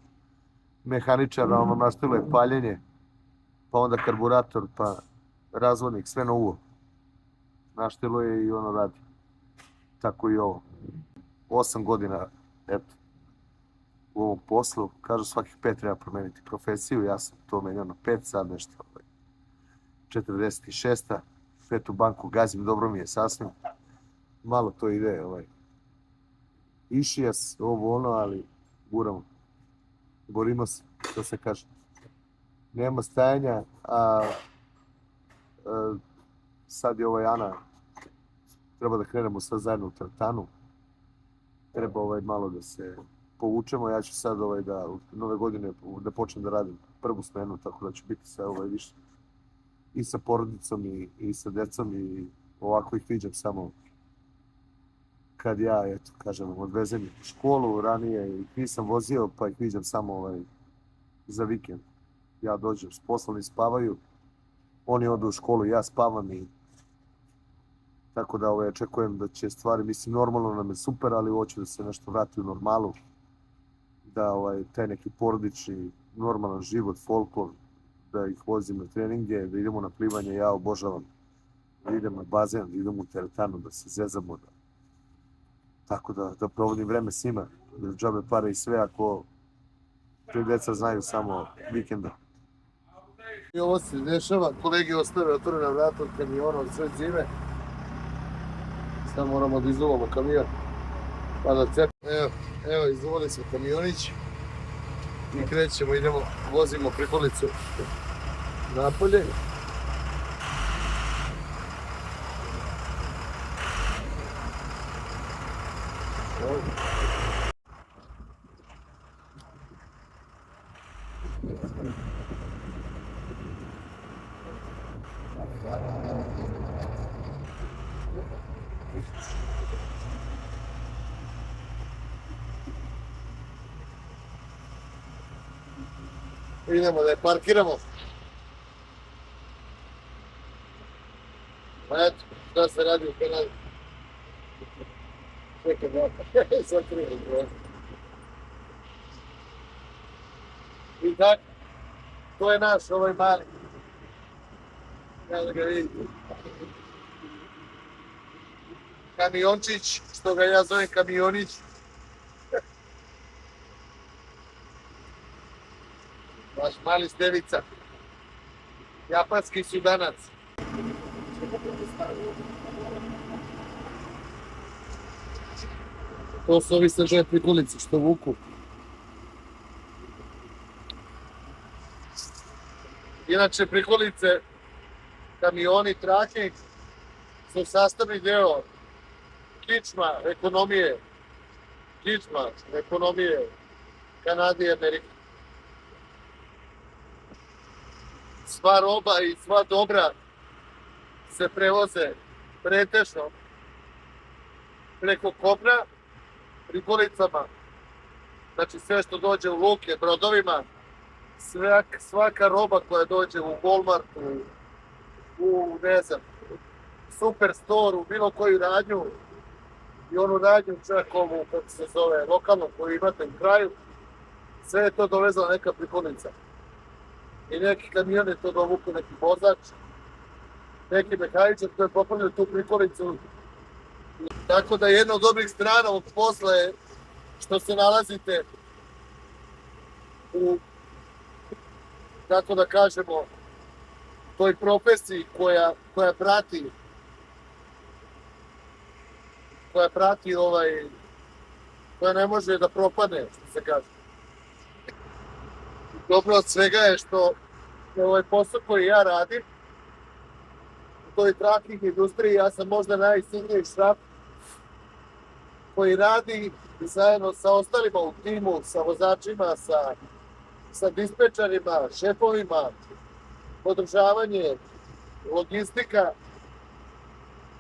mehaničara, nastilo je paljenje, pa onda karburator, pa razvodnik, sve novo. Naštilo je i ono radi. Tako i ovo. 8 godina, eto, u ovom poslu. Kažu svakih 5 treba promeniti profesiju, ja sam to menjao na 5, sad nešto. 46. 5 u banku gazim, dobro mi je sasvim. Malo to ide, išijas, ovo ono, ali guramo. Borimo se, to se kaže. Nema stajanja, sad je Ana, treba da krenemo sad zajedno u teretanu. Treba malo da se povučemo. Ja ću sad da nove godine da počnem da radim prvu smenu, tako da ću biti sa više i sa porodicom i sa decom, i ovako ih viđam samo kad ja, eto, kažem, odvezem ih u školu. Ranije ih nisam vozio, pa ih viđam samo za vikend. Ja dođem s posla, oni spavaju, oni odu u školu, ja spavam, i tako da očekujem da će stvari, mislim, normalno nam je super, ali hoću da se nešto vrati u normalu, da taj neki porodični, normalan život, folklor, da ih vozim na treninge, da idemo na plivanje, ja obožavam da idem na bazen, da idem u teretanu, da se zezamo, tako da provodim vreme s njima, da džabe pare i sve, ako te deca znaju samo vikenda. I ovo se dešava, kolegi ostave otvorena vrata od kamiona od sve zime. Sad moramo da izuvamo kamion, pa da cepimo. Evo, izuvali smo kamionić i krećemo, idemo, vozimo prikolicu napolje. Idemo da je parkiramo. Pa eto, šta se radi u Kanadi? Čekaj, da, sad prije. I tako, to je naš mali. Ja da ga vidite. Kamiončić, što ga ja zovem kamionić. Vaš mali stevica. Japanski sudanac. To su ovi SŽ prikolice što vuku. Inače, prikolice, kamioni, trake su sastavni deo kičma ekonomije Kanade i Amerike. Sva roba i sva dobra se prevoze pretežno preko kopna prikolicama. Znači sve što dođe u luke, brodovima, svaka roba koja dođe u Walmartu, u ne znam, Superstore, u bilo koju radnju i onu radnju čak ovu, kako se zove, lokalnu koju imate u kraju, sve je to dovezala neka prikolica. I neki kamion je to dovuku, neki vozač, neki mehaničar koji je popunio tu prikolicu. Tako da jedna od dobrih strana ovog posla je što se nalazite u, kako da kažemo, toj profesiji koja prati koja ne može da propadne, što se kaže. Dobro od svega je što je ovaj posao koji ja radim u toj tracking industriji, ja sam možda najsigniji šraf koji radi zajedno sa ostalima u timu, sa vozačima, sa dispečerima, šefovima, održavanje, logistika.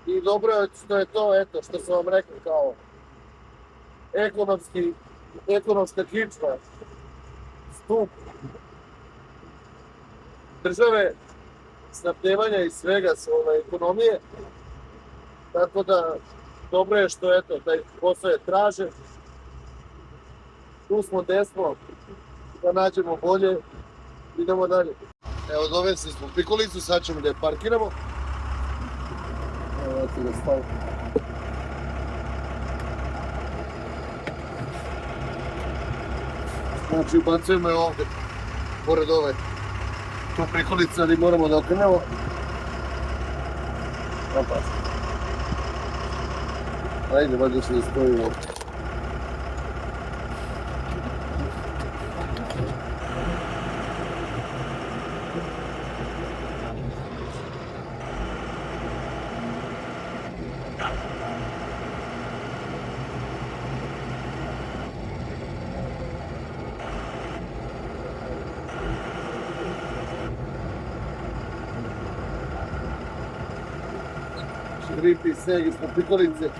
I dobro je što je to, eto, što sam vam rekao, kao ekonomska kičma, stup države, snabdevanja i svega ekonomije. Tako da, dobro je što, eto, taj posao je tražen. Tu smo gde smo, da nađemo bolje, idemo dalje. Evo, dovesli smo prikolicu, sad ćemo da je parkiramo. Evo ti da stavim. Znači, ubacujemo je ovde, pored ove tu prikolice, ali moramo da okrenemo. Opa. Ajde, valjda se da stoji ovde. Gripi, sneg ispod prikolice.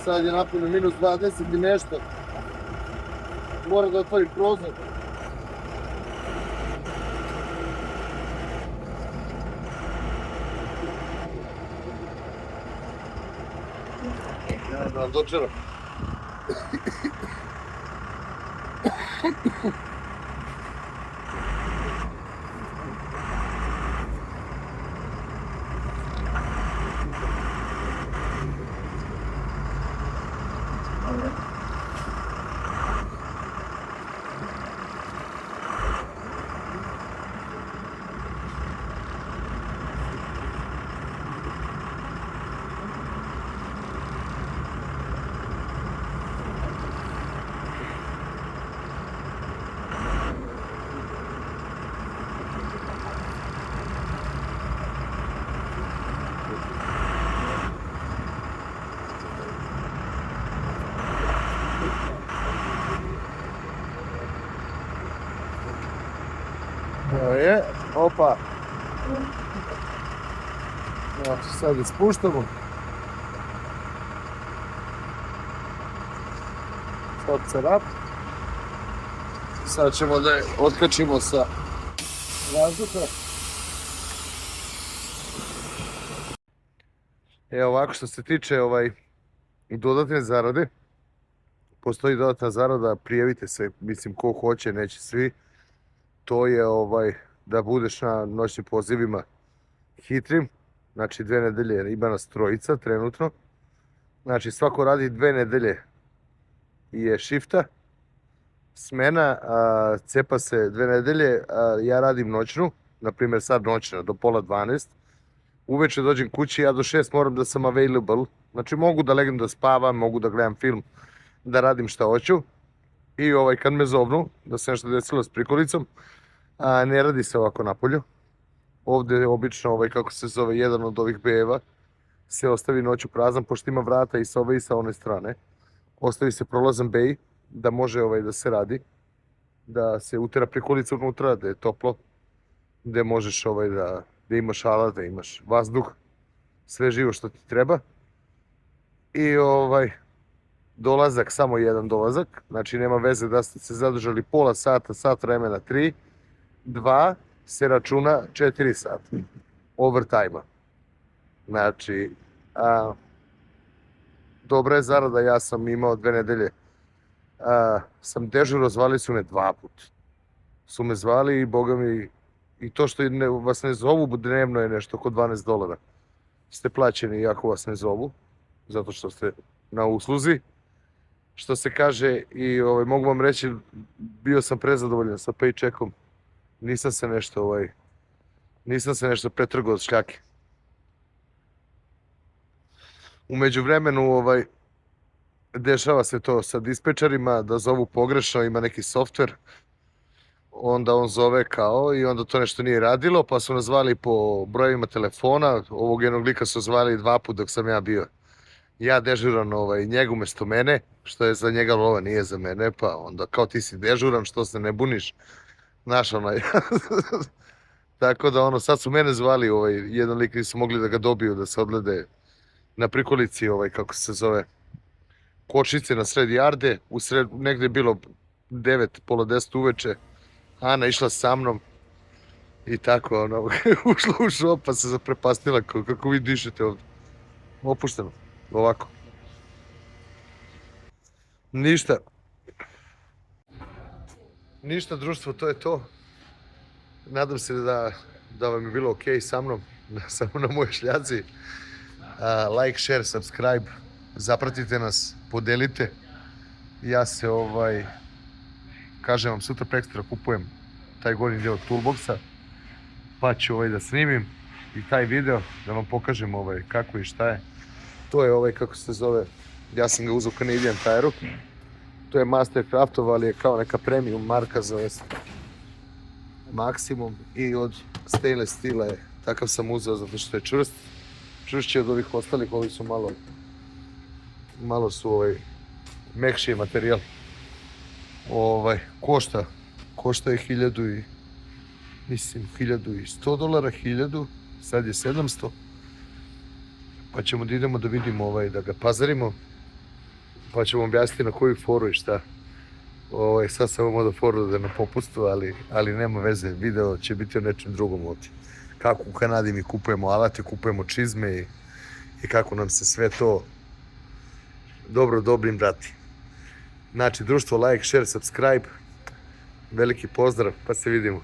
Sad je napunno minus 20 i nešto. Mora da otvorim prozor. Ja da vam dočeram. Evo je, opa. Znači sad je spuštamo. Stop se rap. Sad ćemo da je otkačimo sa vazduha. Evo ovako što se tiče dodatne zarade. Postoji dodatna zarada, prijavite se, mislim ko hoće, neće svi. To je da budeš na noćnim pozivima hitrim, znači 2 nedelje, ima nas 3 trenutno. Znači svako radi 2 nedelje je šifta, smena, cepa se 2 nedelje, ja radim noćnu, na primjer sad noćna do pola 12. Uveče dođem kući, ja do 6 moram da sam available, znači mogu da legnem da spavam, mogu da gledam film, da radim šta hoću. I kad me zovnu, da se nešto desilo s prikolicom, ne radi se ovako napolju. Ovde je obično, kako se zove, jedan od ovih bejeva se ostavi noću prazan, pošto ima vrata i sa ove i sa one strane. Ostavi se prolazan bej, da može da se radi, da se utera prikolica unutra, da je toplo, gde možeš da imaš alat, da imaš vazduh, sve živo što ti treba. I dolazak, samo jedan dolazak, znači nema veze da ste se zadržali pola sata, sat vremena, 3, 2, se računa 4 sata overtime-a. Znači, dobra je zarada, ja sam imao 2 nedelje, sam dežurao, zvali su me 2 puta. Su me zvali i boga mi, i to što vas ne zovu dnevno je nešto oko $12. Ste plaćeni iako vas ne zovu, zato što ste na usluzi. Što se kaže, i mogu vam reći, bio sam prezadovoljan sa paycheckom. Nisam se nešto pretrgao od šljake. U međuvremenu dešava se to sa dispečerima, da zovu pogrešno, ima neki softver, onda on zove kao i onda to nešto nije radilo, pa su nas zvali po brojevima telefona, ovog jednog lika su zvali 2 puta dok sam ja bio. Ja dežuran njegu umesto mene, što je za njega lova, nije za mene, pa onda kao ti si dežuran, što se ne buniš, znaš Tako da sad su mene zvali, jedan lik nisu mogli da ga dobiju, da se odglede na prikolici, kako se zove, kočnice na sred jarde, negde je bilo 9, pola 10 uveče, Ana išla sa mnom i tako, ušla u šop pa se zaprepastila, kako vi dišete ovde, opušteno, ovako. Ništa društvo, to je to. Nadam se da vam je bilo okej sa mnom, samo na moje šljaci. Like, share, subscribe, zapratite nas, podelite. Ja se kažem vam, sutra prekstra kupujem taj gornji deo toolboxa, pa ću da snimim i taj video, da vam pokažem kako i šta je. To je kako se zove, ja sam ga uzao Canadian Tire-u, to je Mastercraftov, ali je kao neka premium marka, zove se Maximum, i od stainless stila je, takav sam uzeo zato što je čvrst, čvršći od ovih ostalih, ovi su malo su mekši materijal. Košta je $1100, $1000, sad je 700, pa ćemo da idemo da vidimo, da ga pazarimo, pa ćemo objasniti na koju foru i šta. Sad sam imao da foru da na popustu, ali nema veze, video će biti o nečem drugom ovdje. Kako u Kanadi mi kupujemo alate, kupujemo čizme i kako nam se sve to dobrim vrati. Znači, društvo, like, share, subscribe, veliki pozdrav, pa se vidimo.